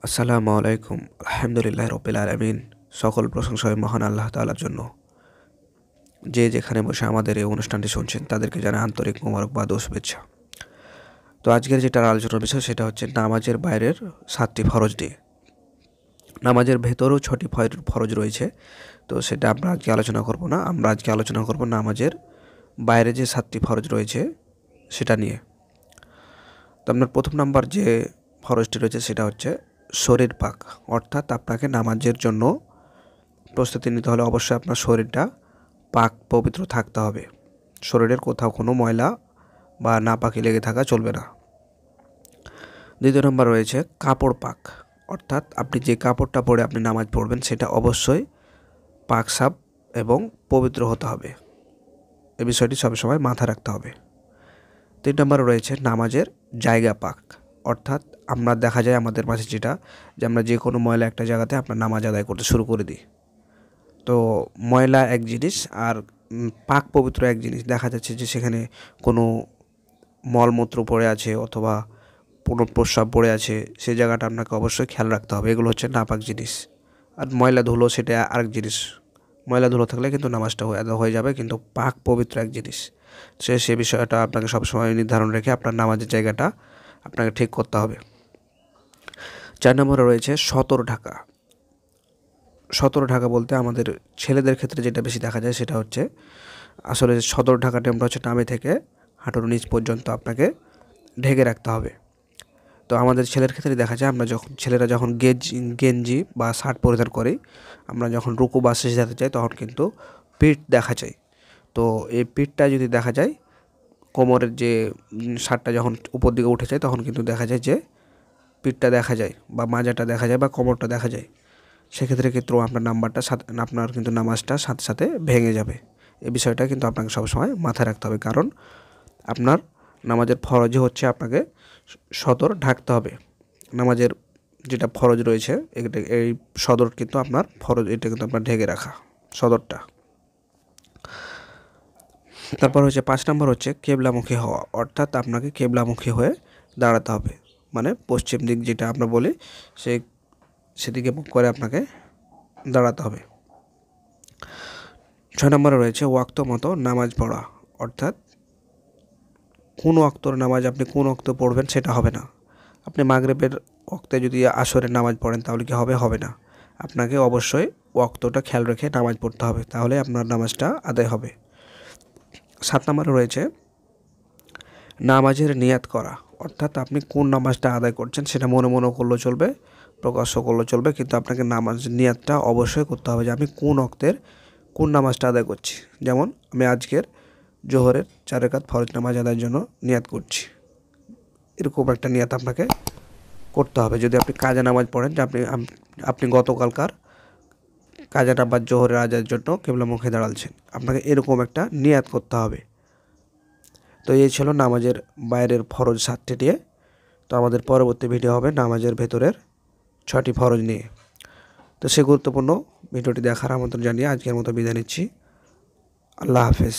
আসসালামু আলাইকুম। আলহামদুলিল্লাহ রব্বিল আলামিন। সকল প্রশংসা ওই মহান আল্লাহ তাআলার জন্য। যে যেখানে বসে আমাদের এই অনুষ্ঠানটি শুনছেন তাদেরকে জানাই আন্তরিক মোবারকবাদ ও শুভেচ্ছা। তো আজকের যেটা আলোচনার বিষয় সেটা হচ্ছে নামাজের বাইরের 7টি ফরজ নিয়ে। নামাজের ভেতরেও 6টি ফরজ রয়েছে। তো সেটা আমরা আজকে আলোচনা করব না। আমরা আজকে আলোচনা করব নামাজের বাইরে যে 7টি ফরজ রয়েছে সেটা নিয়ে। তো আপনার প্রথম নাম্বার যে ফরজটি রয়েছে সেটা হচ্ছে শরীর পাক। অর্থাৎ আপনাকে নামাজের জন্য প্রস্তুতি নিতে হলে অবশ্যই আপনার শরীরটা পাক পবিত্র থাকতে হবে। শরীরের কোথাও কোনো ময়লা বা নাপাকি লেগে থাকা চলবে না। দ্বিতীয় নম্বর রয়েছে কাপড় পাক। অর্থাৎ আপনি যে কাপড়টা পরে আপনি নামাজ পড়বেন সেটা অবশ্যই পাক সাফ এবং পবিত্র হতে হবে। এই বিষয়টি সবসময় মাথায় রাখতে হবে। 3 নম্বরে রয়েছে নামাজের জায়গা পাক। অর্থাৎ আমরা দেখা যায় আমাদের মাঝে যেটা যে আমরা যে কোনো ময়লা একটা জায়গাতে আপনার নামাজ আদায় করতে শুরু করে দিই। তো ময়লা এক জিনিস আর পাক পবিত্র এক জিনিস। দেখা যাচ্ছে যে সেখানে কোনো মলমূত্র পড়ে আছে অথবা কোনো প্রস্রাব পড়ে আছে, সেই জায়গাটা আপনাকে অবশ্যই খেয়াল রাখতে হবে। এগুলো হচ্ছে নাপাক জিনিস। আর ময়লা ধুলো সেটা আরেক জিনিস। ময়লা ধুলো থাকলে কিন্তু নামাজটা হয়ে যাবে, কিন্তু পাক পবিত্র এক জিনিস। সে বিষয়টা আপনাকে সবসময় নির্ধারণ রেখে আপনার নামাজের জায়গাটা আপনাকে ঠিক করতে হবে। 4 নম্বরে রয়েছে সতর ঢাকা। সতর ঢাকা বলতে আমাদের ছেলেদের ক্ষেত্রে যেটা বেশি দেখা যায় সেটা হচ্ছে আসলে সতর ঢাকাটা আমরা হচ্ছে নামে থেকে হাঁটুর নিচ পর্যন্ত আপনাকে ঢেকে রাখতে হবে। তো আমাদের ছেলের ক্ষেত্রে দেখা যায় আমরা ছেলেরা যখন গেঞ্জি বা শার্ট পরিধান করি, আমরা যখন রুকু বা সিজদাতে যাই তখন কিন্তু পিঠ দেখা যায়। তো এই পিঠটা যদি দেখা যায়, কোমরের যে শার্টটা যখন উপর দিকে উঠে যায় তখন কিন্তু দেখা যায় যে পিঠটা দেখা যায় বা মাজাটা দেখা যায় বা কোমরটা দেখা যায়। সেক্ষেত্রে কিন্তু আপনার কিন্তু নামাজটা সাথে সাথে ভেঙে যাবে। এই বিষয়টা কিন্তু আপনাকে সবসময় মাথায় রাখতে হবে, কারণ আপনার নামাজের ফরজই হচ্ছে আপনাকে সদর ঢাকতে হবে। নামাজের যেটা ফরজ রয়েছে এই সদর কিন্তু আপনার ফরজ, এটা কিন্তু আপনার ঢেকে রাখা সদরটা। তারপর হচ্ছে 5 নম্বর হচ্ছে কেবলামুখী হওয়া। অর্থাৎ আপনাকে কেবলামুখী হয়ে দাঁড়াতে হবে, মানে পশ্চিম দিক যেটা আমরা বলি সেদিকে মুখ করে আপনাকে দাঁড়াতে হবে। 6 নম্বরে রয়েছে ওয়াক্ত মতো নামাজ পড়া। অর্থাৎ কোন ওয়াক্তর নামাজ আপনি কোন ওয়াক্ত পড়বেন সেটা হবে না। আপনি মাগরিবের ওয়াক্তে যদি আসরের নামাজ পড়েন তাহলে কি হবে? হবে না। আপনাকে অবশ্যই ওয়াক্তটা খেয়াল রেখে নামাজ পড়তে হবে, তাহলে আপনার নামাজটা আদায় হবে। 7 নম্বরে রয়েছে নামাজের নিয়াত করা। অর্থাৎ আপনি কোন নামাজটা আদায় করছেন সেটা মনে মনে করলেও চলবে, প্রকাশ্য করলেও চলবে, কিন্তু আপনাকে নামাজের নিয়াতটা অবশ্যই করতে হবে যে আমি কোন ওয়াক্তের কোন নামাজটা আদায় করছি। যেমন আমি আজকের জোহরের 4 রাকাত ফরজ নামাজ আদায়ের জন্য নিয়াত করছি, এরকম একটা নিয়াত আপনাকে করতে হবে। যদি আপনি কাজা নামাজ পড়েন যে আপনি গতকালকার কাজা নামাজ জোহরের আজানের জন্য কিবলামুখে দাঁড়াচ্ছেন, আপনাকে এরকম একটা নিয়াত করতে হবে। তো এই ছিল নামাজের বাইরের ফরজ 7টি নিয়ে। তো আমাদের পরবর্তী ভিডিও হবে নামাজের ভেতরের 6টি ফরজ নিয়ে। তো সে গুরুত্বপূর্ণ ভিডিওটি দেখার আমন্ত্রণ জানিয়ে আজকের মতো বিদায় নিচ্ছি। আল্লাহ হাফেজ।